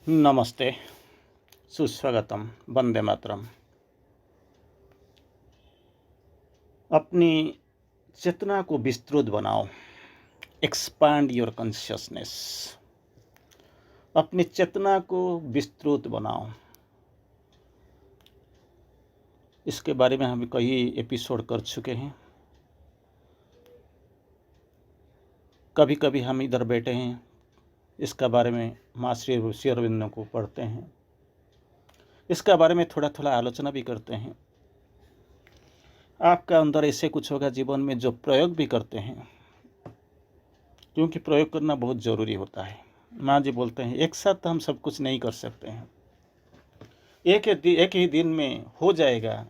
नमस्ते, सुस्वागतम, वंदे मातरम। अपनी चेतना को विस्तृत बनाओ, एक्सपांड योर कॉन्शियसनेस। अपनी चेतना को विस्तृत बनाओ। इसके बारे में हम कई एपिसोड कर चुके हैं। कभी कभी हम इधर बैठे हैं, इसका बारे में माँ श्री अरविंदों को पढ़ते हैं, इसका बारे में थोड़ा थोड़ा आलोचना भी करते हैं। आपका अंदर ऐसे कुछ होगा जीवन में जो प्रयोग भी करते हैं, क्योंकि प्रयोग करना बहुत ज़रूरी होता है। माँ जी बोलते हैं एक साथ हम सब कुछ नहीं कर सकते हैं, एक ही दिन में हो जाएगा,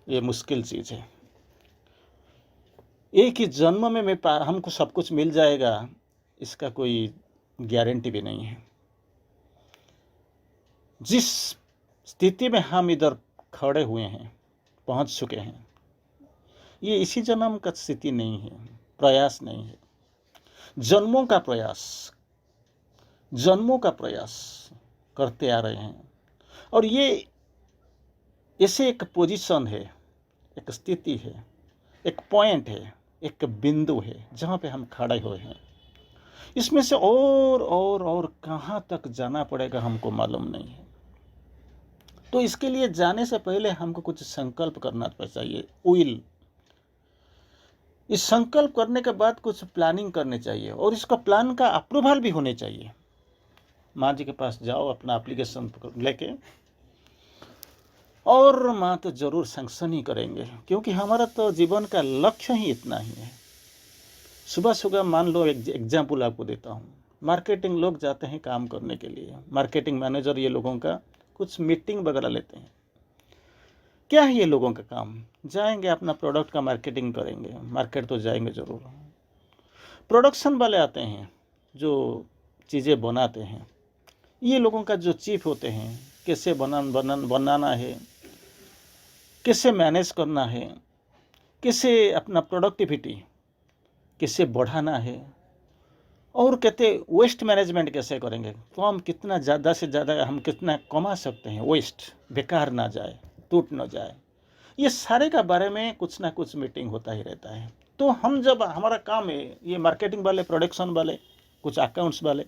ये मुश्किल चीज़ है। एक ही जन्म में हमको सब कुछ मिल जाएगा, इसका कोई गारंटी भी नहीं है। जिस स्थिति में हम इधर खड़े हुए हैं, पहुंच चुके हैं, ये इसी जन्म का स्थिति नहीं है, प्रयास नहीं है। जन्मों का प्रयास करते आ रहे हैं, और ये ऐसे एक पोजीशन है, एक स्थिति है, एक पॉइंट है, एक बिंदु है जहाँ पे हम खड़े हुए हैं। इसमें से और कहाँ तक जाना पड़ेगा हमको मालूम नहीं है। तो इसके लिए जाने से पहले हमको कुछ संकल्प करना चाहिए, विल। इस संकल्प करने के बाद कुछ प्लानिंग करनी चाहिए, और इसका प्लान का अप्रूवल भी होने चाहिए। माँ जी के पास जाओ अपना एप्लीकेशन लेके, और माँ तो जरूर सैंक्शन ही करेंगे, क्योंकि हमारा तो जीवन का लक्ष्य ही इतना ही है। सुबह सुबह मान लो, एक एग्जाम्पल आपको देता हूँ। मार्केटिंग लोग जाते हैं काम करने के लिए, मार्केटिंग मैनेजर ये लोगों का कुछ मीटिंग वगैरह लेते हैं। क्या है ये लोगों का काम? जाएंगे अपना प्रोडक्ट का मार्केटिंग करेंगे, मार्केट तो जाएंगे जरूर। प्रोडक्शन वाले आते हैं जो चीज़ें बनाते हैं, ये लोगों का जो चीफ होते हैं, कैसे बनाना है, कैसे मैनेज करना है, कैसे अपना प्रोडक्टिविटी कैसे बढ़ाना है, और कहते वेस्ट मैनेजमेंट कैसे करेंगे, तो हम कितना ज़्यादा से ज़्यादा हम कितना कमा सकते हैं, वेस्ट बेकार ना जाए, टूट ना जाए। ये सारे का बारे में कुछ ना कुछ मीटिंग होता ही रहता है। तो हम जब हमारा काम है, ये मार्केटिंग वाले, प्रोडक्शन वाले, कुछ अकाउंट्स वाले,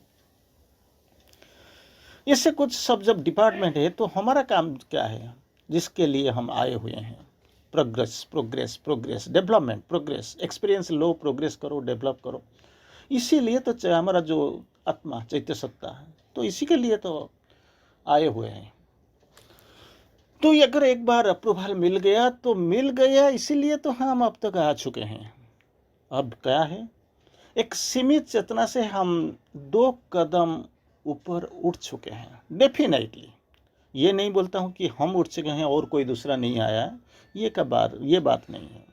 इससे कुछ सब जब डिपार्टमेंट है, तो हमारा काम क्या है जिसके लिए हम आए हुए हैं? प्रोग्रेस, डेवलपमेंट, प्रोग्रेस, एक्सपीरियंस लो, प्रोग्रेस करो, डेवलप करो। इसीलिए तो हमारा जो आत्मा चैत्य सत्ता है, तो इसी के लिए तो आए हुए हैं। तो अगर एक बार अप्रूवल मिल गया तो मिल गया, इसीलिए तो हम अब तक आ चुके हैं। अब क्या है, एक सीमित चेतना से हम 2 कदम ऊपर उठ चुके हैं। डेफिनेटली ये नहीं बोलता हूँ कि हम उठ चुके हैं और कोई दूसरा नहीं आया है, ये बात नहीं है।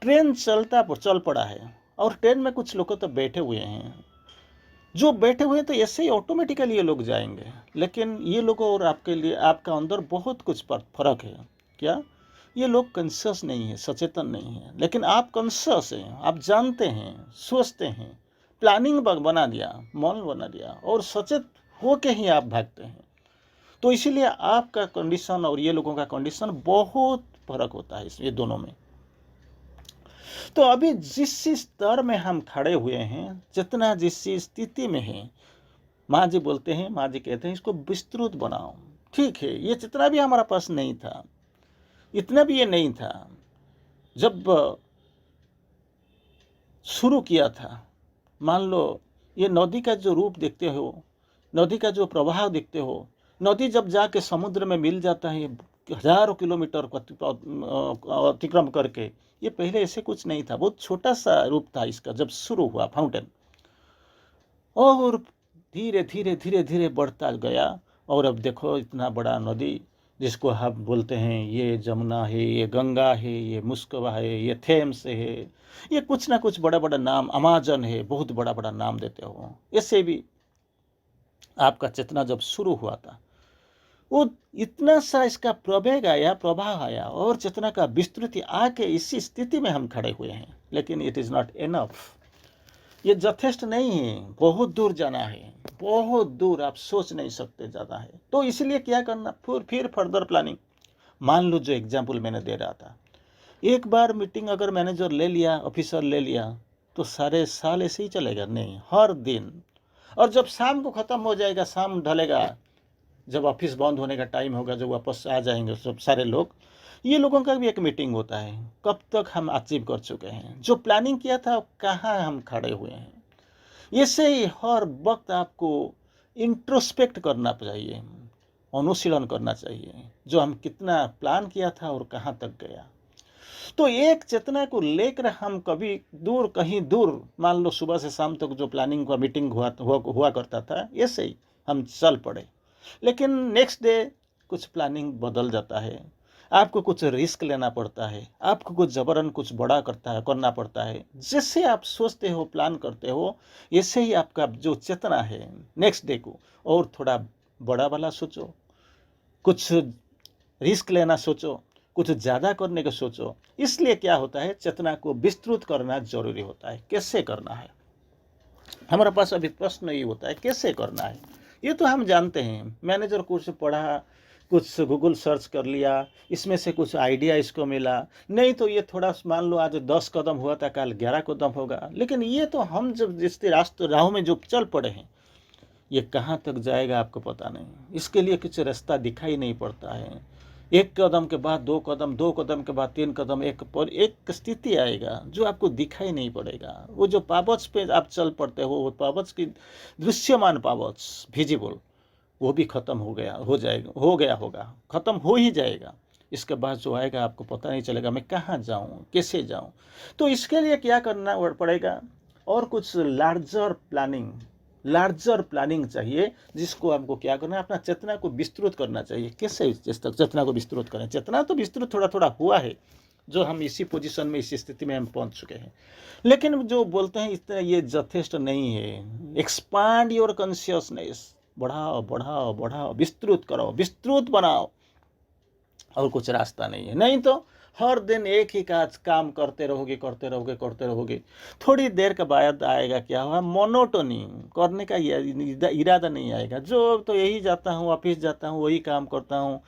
ट्रेन चल पड़ा है, और ट्रेन में कुछ लोग तो बैठे हुए हैं। जो बैठे हुए हैं तो ऐसे ही ऑटोमेटिकली ये लोग जाएंगे, लेकिन ये लोगों और आपके लिए, आपका अंदर बहुत कुछ फर्क है। क्या? ये लोग कॉन्शियस नहीं है, सचेतन नहीं है, लेकिन आप कॉन्शियस हैं, आप जानते हैं, सोचते हैं, प्लानिंग बना दिया, मॉल बना दिया, और सचेत होके ही आप भागते हैं। तो इसीलिए आपका कंडीशन और ये लोगों का कंडीशन बहुत फर्क होता है ये दोनों में। तो अभी जिस स्तर में हम खड़े हुए हैं, जितना जिस स्थिति में है, माँ जी बोलते हैं, माँ जी कहते हैं इसको विस्तृत बनाओ। ठीक है, ये जितना भी हमारा पास नहीं था, इतना भी ये नहीं था जब शुरू किया था। मान लो ये नदी का जो रूप देखते हो, नदी का जो प्रवाह देखते हो, नदी जब जाके समुद्र में मिल जाता है हजारों किलोमीटर अतिक्रम करके, ये पहले ऐसे कुछ नहीं था, बहुत छोटा सा रूप था इसका जब शुरू हुआ फाउंटेन, और धीरे धीरे धीरे धीरे बढ़ता गया। और अब देखो इतना बड़ा नदी, जिसको हम बोलते हैं ये जमुना है, ये गंगा है, ये मुस्कवा है, ये थेम्स है, ये कुछ ना कुछ बड़ा बड़ा नाम, अमेज़न है, बहुत बड़ा बड़ा नाम देते हो। इससे भी आपका चेतना जब शुरू हुआ था, वो इतना सा इसका प्रभाव आया, और चेतना का विस्तृति आके इसी स्थिति में हम खड़े हुए हैं। लेकिन इट इज़ नॉट इनफ। ये यथेष्ट नहीं है, बहुत दूर जाना है, बहुत दूर, आप सोच नहीं सकते ज़्यादा है। तो इसलिए क्या करना, फिर फर्दर प्लानिंग। मान लो जो एग्जाम्पल मैंने दे रहा था, एक बार मीटिंग अगर मैनेजर ले लिया, ऑफिसर ले लिया, तो सारे साल ऐसे ही चलेगा? नहीं, हर दिन। और जब शाम को ख़त्म हो जाएगा, शाम ढलेगा, जब ऑफिस बंद होने का टाइम होगा, जब वापस आ जाएंगे सब सारे लोग, ये लोगों का भी एक मीटिंग होता है, कब तक हम अचीव कर चुके हैं, जो प्लानिंग किया था कहाँ हम खड़े हुए हैं। ऐसे ही हर वक्त आपको इंट्रोस्पेक्ट करना चाहिए, अनुशीलन करना चाहिए, जो हम कितना प्लान किया था और कहाँ तक गया। तो एक चेतना को लेकर हम कभी दूर, कहीं दूर, मान लो सुबह से शाम तक जो प्लानिंग का मीटिंग हुआ करता था, ऐसे ही हम चल पड़े। लेकिन नेक्स्ट डे कुछ प्लानिंग बदल जाता है, आपको कुछ रिस्क लेना पड़ता है, आपको कुछ जबरन कुछ बड़ा करना पड़ता है। जैसे आप सोचते हो, प्लान करते हो, ऐसे ही आपका जो चेतना है नेक्स्ट डे को और थोड़ा बड़ा वाला सोचो, कुछ रिस्क लेना सोचो, कुछ ज़्यादा करने का सोचो। इसलिए क्या होता है, चेतना को विस्तृत करना जरूरी होता है। कैसे करना है, हमारे पास अभी प्रश्न नहीं होता है कैसे करना है। ये तो हम जानते हैं, मैनेजर कुछ पढ़ा, कुछ गूगल सर्च कर लिया, इसमें से कुछ आइडिया इसको मिला, नहीं तो ये थोड़ा मान लो आज 10 कदम हुआ था, कल 11 कदम होगा। लेकिन ये तो हम जब जिस राह में जो चल पड़े हैं, ये कहाँ तक जाएगा आपको पता नहीं, इसके लिए कुछ रास्ता दिखाई नहीं पड़ता है। एक कदम के बाद दो कदम, दो कदम के बाद तीन कदम, एक स्थिति आएगा जो आपको दिखाई नहीं पड़ेगा। वो जो पावर्स पे आप चल पड़ते हो, वो पावर्स की दृश्यमान पावर्स विजिबल, वो भी खत्म हो गया होगा, खत्म हो ही जाएगा। इसके बाद जो आएगा आपको पता नहीं चलेगा मैं कहाँ जाऊँ, कैसे जाऊँ। तो इसके लिए क्या करना पड़ेगा, और कुछ लार्जर प्लानिंग चाहिए, जिसको हमको क्या करना है, अपना चेतना को विस्तृत करना चाहिए। कैसे इस तक चेतना को विस्तृत करें, चेतना तो विस्तृत थोड़ा थोड़ा हुआ है, जो हम इसी पोजीशन में, इसी स्थिति में हम पहुंच चुके हैं। लेकिन जो बोलते हैं इतना ये यथेष्ट नहीं है। एक्सपांड योर कॉन्शियसनेस, बढ़ाओ बढ़ाओ बढ़ाओ, विस्तृत करो, विस्तृत बनाओ, और कुछ रास्ता नहीं है। नहीं तो हर दिन एक ही काम करते रहोगे। थोड़ी देर के बाद आएगा क्या हुआ, मोनोटोनी, करने का इरादा नहीं आएगा। जो तो यही जाता हूँ, ऑफिस जाता हूँ, वही काम करता हूँ,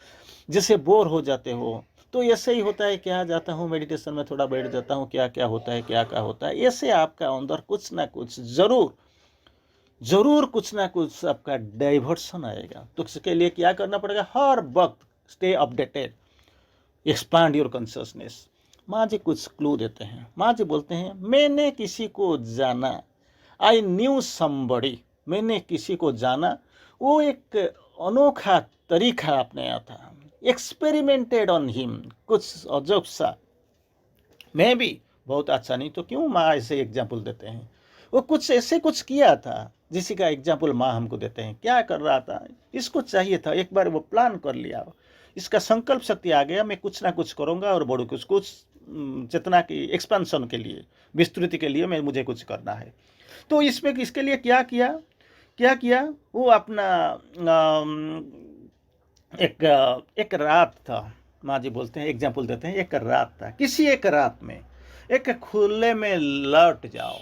जिससे बोर हो जाते हो। तो ऐसे ही होता है, क्या जाता हूँ मेडिटेशन में, थोड़ा बैठ जाता हूँ, क्या क्या होता है। ऐसे आपका अंदर कुछ ना कुछ जरूर कुछ ना कुछ आपका डाइवर्सन आएगा। तो इसके लिए क्या करना पड़ेगा, हर वक्त stay updated, expand your consciousness. माँ जी कुछ क्लू देते हैं। माँ जी बोलते हैं, मैंने किसी को जाना, आई न्यू समबडी, मैंने किसी को जाना, वो एक अनोखा तरीका अपनाया था, एक्सपेरिमेंटेड ऑन हिम, कुछ अजब सा, मैं भी बहुत अच्छा, नहीं तो क्यों माँ ऐसे एग्जाम्पल देते हैं। वो कुछ ऐसे कुछ किया था, जिसी का एग्जाम्पल माँ हमको देते हैं। क्या कर रहा था, इसको चाहिए था, एक बार वो प्लान कर लिया, इसका संकल्प शक्ति आ गया, मैं कुछ ना कुछ करूँगा और बड़ू कुछ चेतना की एक्सपेंशन के लिए, विस्तृति के लिए मुझे कुछ करना है। तो इसमें इसके लिए क्या किया, वो अपना एक रात था। माँ जी बोलते हैं, एग्जाम्पल देते हैं, एक रात था, किसी एक रात में एक खुले में लौट जाओ,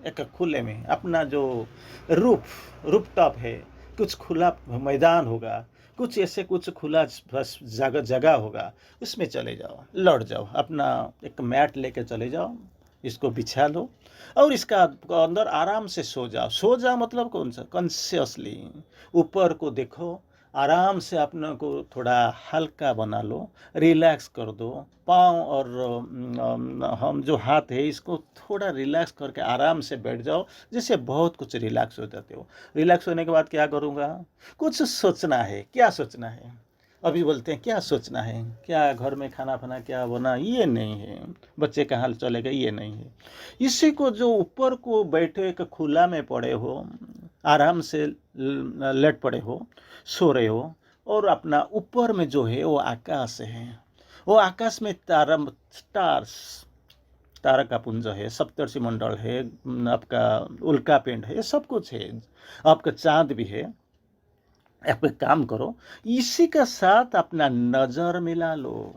एक खुले में अपना जो रूफ टॉप है, कुछ खुला मैदान होगा, कुछ ऐसे कुछ खुला जगह होगा, उसमें चले जाओ, लौट जाओ, अपना एक मैट लेके चले जाओ, इसको बिछा लो और इसका अंदर आराम से सो जाओ मतलब कौन सा, कॉन्शियसली ऊपर को देखो, आराम से अपने को थोड़ा हल्का बना लो, रिलैक्स कर दो, पाँव और हम जो हाथ है इसको थोड़ा रिलैक्स करके आराम से बैठ जाओ, जिससे बहुत कुछ रिलैक्स हो जाते हो। रिलैक्स होने के बाद क्या करूँगा, कुछ सोचना है। क्या सोचना है, अभी बोलते हैं क्या सोचना है, क्या घर में खाना फाना क्या बना, ये नहीं है, बच्चे कहाँ चले गए, ये नहीं है। इसी को जो ऊपर को बैठे एक खुला में पड़े हो, आराम से लेट पड़े हो, सो रहे हो, और अपना ऊपर में जो है वो आकाश है, वो आकाश में स्टार्स, तारा का पुंज है, सप्तर्षि मंडल है, आपका उल्का पिंड है, सब कुछ है, आपका चांद भी है। आप एक काम करो, इसी के साथ अपना नजर मिला लो,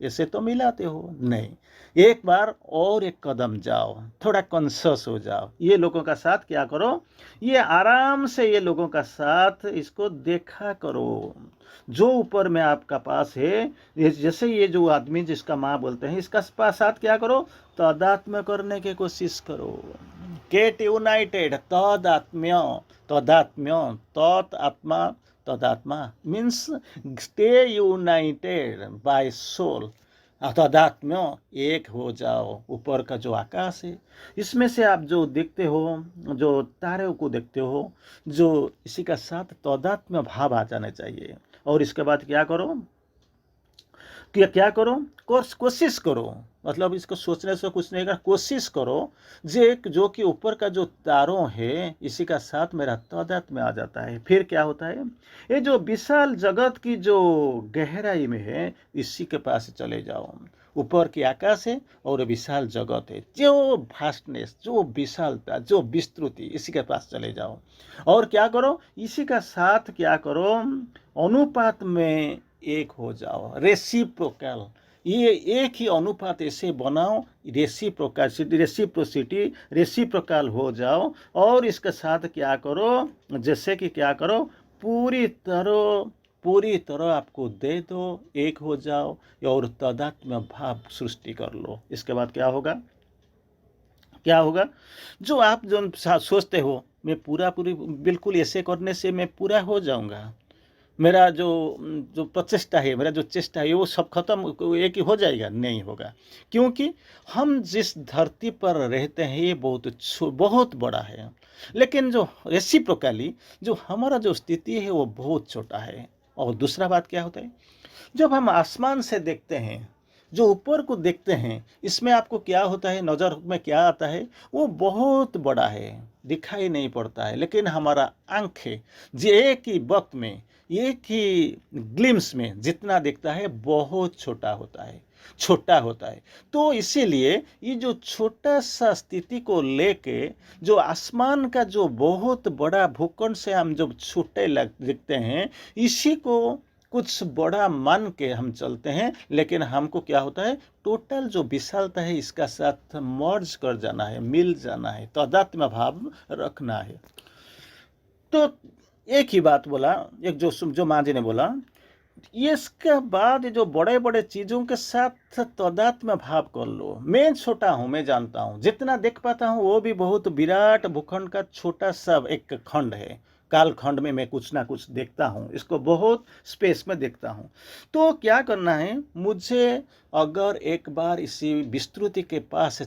ऐसे तो मिलाते हो नहीं। एक बार और एक कदम जाओ, थोड़ा कॉन्शियस हो जाओ। ये लोगों का साथ क्या करो, ये आराम से ये लोगों का साथ इसको देखा करो। जो ऊपर में आपका पास है, जैसे ये जो आदमी जिसका माँ बोलते हैं, इसका साथ क्या करो, तदात्म्य करने की कोशिश करो। गेट यूनाइटेड, तदात्म्य, तदात्म्य, तत् आत्मा, तदात्मा means stay united by soul. तदात्म्य, एक हो जाओ। ऊपर का जो आकाश है, इसमें से आप जो देखते हो, जो तारों को देखते हो, जो इसी का साथ तदात्म्य भाव आ जाना चाहिए। और इसके बाद क्या करो, क्या करो, कोशिश करो। मतलब इसको सोचने से कुछ नहीं, कोशिश करो जो कि ऊपर का जो तारों है, इसी का साथ मेरा तादाद में आ जाता है। फिर क्या होता है, ये जो विशाल जगत की जो गहराई में है, इसी के पास चले जाओ। ऊपर की आकाश है और विशाल जगत है, जो भास्टनेस, जो विशालता, जो विस्तृति, इसी के पास चले जाओ। और क्या करो, इसी का साथ क्या करो, अनुपात में एक हो जाओ। रेसिप्रोकल, ये एक ही अनुपात ऐसे बनाओ, रेसिप्रोसिटी, रेसिप्रोकल हो जाओ। और इसके साथ क्या करो, जैसे कि क्या करो, पूरी तरह आपको दे दो, एक हो जाओ और तादात्म्य भाव सृष्टि कर लो। इसके बाद क्या होगा, जो आप जो सोचते हो मैं पूरी बिल्कुल ऐसे करने से मैं पूरा हो जाऊंगा, मेरा जो प्रचेष्टा है, मेरा जो चेष्टा है, वो सब खत्म एक ही हो जाएगा, नहीं होगा। क्योंकि हम जिस धरती पर रहते हैं ये बहुत बड़ा है, लेकिन जो रेसिप्रोकली जो हमारा जो स्थिति है वो बहुत छोटा है। और दूसरा बात क्या होता है, जब हम आसमान से देखते हैं, जो ऊपर को देखते हैं, इसमें आपको क्या होता है, नज़र में क्या आता है, वो बहुत बड़ा है, दिखाई नहीं पड़ता है। लेकिन हमारा आंखें जो एक ही वक्त में, एक ही ग्लिम्स में जितना दिखता है, बहुत छोटा होता है। तो इसीलिए ये जो छोटा सा स्थिति को लेके, जो आसमान का जो बहुत बड़ा भूखंड से हम जब छोटे दिखते हैं, इसी को कुछ बड़ा मान के हम चलते हैं। लेकिन हमको क्या होता है, टोटल जो विशालता है इसका साथ मर्ज कर जाना है, मिल जाना है, तादात्म्य भाव रखना है। तो एक ही बात बोला, एक जो माँ जी ने बोला, इसके बाद जो बड़े बड़े चीज़ों के साथ तादात्म्य भाव कर लो। मैं छोटा हूँ, मैं जानता हूँ, जितना देख पाता हूँ वो भी बहुत विराट भूखंड का छोटा सा एक खंड है। काल खंड में मैं कुछ ना कुछ देखता हूँ, इसको बहुत स्पेस में देखता हूँ। तो क्या करना है मुझे, अगर एक बार इसी विस्तृति के पास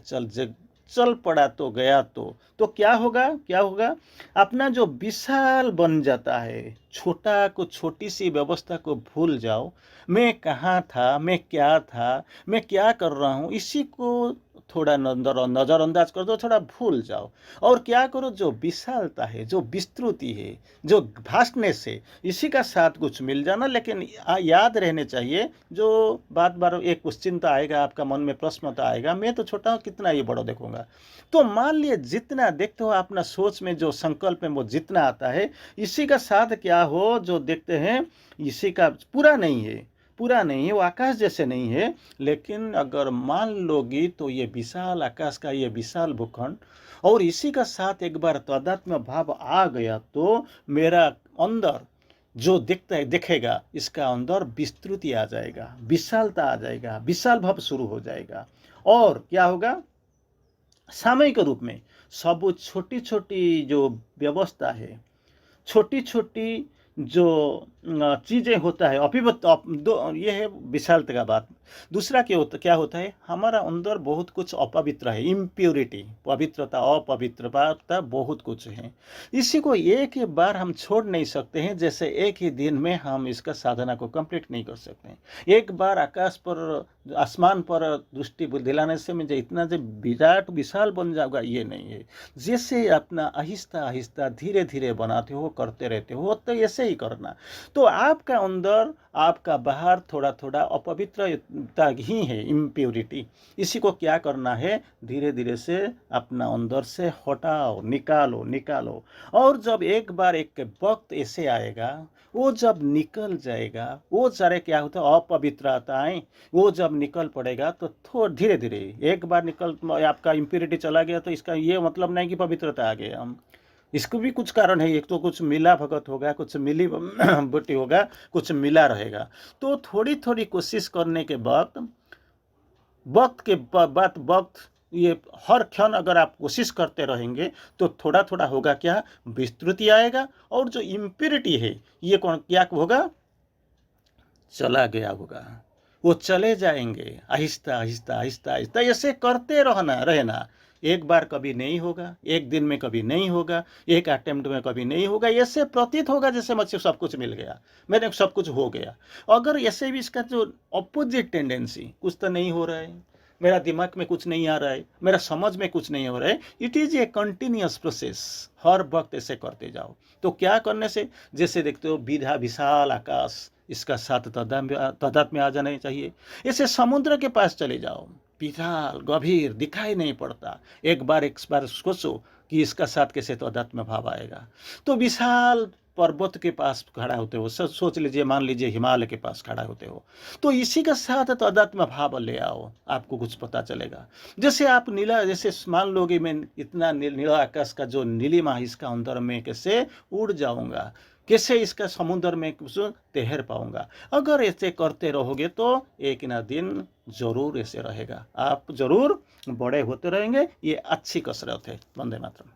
चल पड़ा तो गया तो क्या होगा, अपना जो विशाल बन जाता है, छोटी सी व्यवस्था को भूल जाओ। मैं कहाँ था, मैं क्या था, मैं क्या कर रहा हूँ, इसी को थोड़ा नज़रअंदाज कर दो, थोड़ा भूल जाओ। और क्या करो, जो विशालता है, जो विस्तृति है, जो भास्टनेस है, इसी का साथ कुछ मिल जाना। लेकिन याद रहने चाहिए, जो बार एक क्वेश्चन तो आएगा आपका मन में, प्रश्न तो आएगा, मैं तो छोटा हूँ, कितना ये बड़ा देखूंगा। तो मान लिए जितना देखते हो अपना सोच में, जो संकल्प में वो जितना आता है, इसी का साथ क्या हो, जो देखते हैं इसी का पूरा नहीं है, वो आकाश जैसे नहीं है। लेकिन अगर मान लोगी तो ये विशाल आकाश का ये विशाल भूखंड, और इसी का साथ एक बार तादात्म्य भाव आ गया तो मेरा अंदर जो दिखेगा, इसका अंदर विस्तृति आ जाएगा, विशालता आ जाएगा, विशाल भाव शुरू हो जाएगा। और क्या होगा, सामयिक रूप में सब छोटी छोटी जो व्यवस्था है, छोटी छोटी जो चीज़ें होता है, ये है विशालता का बात। दूसरा क्या होता है, हमारा अंदर बहुत कुछ अपवित्र है, इम्प्योरिटी, पवित्रता, अपवित्रता बहुत कुछ है। इसी को एक ही बार हम छोड़ नहीं सकते हैं, जैसे एक ही दिन में हम इसका साधना को कंप्लीट नहीं कर सकते। एक बार आसमान पर दृष्टि दिलाने से मुझे इतना जो विराट विशाल बन जाएगा, ये नहीं है। जैसे अपना आहिस्ता आहिस्ता धीरे धीरे बनाते हो, करते रहते हो, तो ऐसे ही करना। तो आपका अंदर, आपका बाहर थोड़ा थोड़ा अपवित्र ही है इम्प्योरिटी। इसी को क्या करना है, धीरे धीरे से अपना अंदर से हटाओ, निकालो निकालो। और जब एक बार एक वक्त ऐसे आएगा, वो जब निकल जाएगा, वो सारे क्या होता है अपवित्रताएं, वो जब निकल पड़ेगा तो थोड़ा धीरे धीरे, एक बार निकल आपका इम्प्योरिटी चला गया तो इसका ये मतलब नहीं कि पवित्रता आ गया। हम इसको भी कुछ कारण है, एक तो कुछ मिला भगत होगा, कुछ मिली बटी होगा, कुछ मिला रहेगा। तो थोड़ी थोड़ी कोशिश करने के बाद वक्त के बाद वक्त, ये हर क्षण अगर आप कोशिश करते रहेंगे तो थोड़ा थोड़ा होगा क्या, विस्तृति आएगा। और जो इम्प्योरिटी है ये कौन क्या होगा, चला गया होगा, वो चले जाएंगे आहिस्ता आहिस्ता आहिस्ता आहिस्ता। ऐसे करते रहना। एक बार कभी नहीं होगा, एक दिन में कभी नहीं होगा, एक अटेम्प्ट में कभी नहीं होगा। ऐसे प्रतीत होगा जैसे मुझे सब कुछ मिल गया, मैंने सब कुछ हो गया। अगर ऐसे भी इसका जो अपोजिट टेंडेंसी, कुछ तो नहीं हो रहा है, मेरा दिमाग में कुछ नहीं आ रहा है, मेरा समझ में कुछ नहीं हो रहा है, it is a continuous process. हर वक्त ऐसे करते जाओ। तो क्या करने से, जैसे देखते हो विशाल आकाश, इसका साथ तादाद में आ जाना चाहिए। ऐसे समुद्र के पास चले जाओ, विशाल गंभीर दिखाई नहीं पड़ता, एक बार सोचो कि इसका साथ कैसे तादाद में भाव आएगा। तो विशाल पर्वत के पास खड़ा होते हो, सोच लीजिए, मान लीजिए हिमालय के पास खड़ा होते हो, तो इसी के साथ तादात्म्य भाव ले आओ, आपको कुछ पता चलेगा। जैसे आप नीला, जैसे मान लो कि मैं इतना नीला आकाश का जो नीलिमा इसका अंदर में कैसे उड़ जाऊंगा, कैसे इसका समुद्र में कुछ तैर पाऊंगा। अगर ऐसे करते रहोगे तो एक ना दिन जरूर ऐसे रहेगा, आप जरूर बड़े होते रहेंगे। ये अच्छी कसरत है। वंदे मातरम।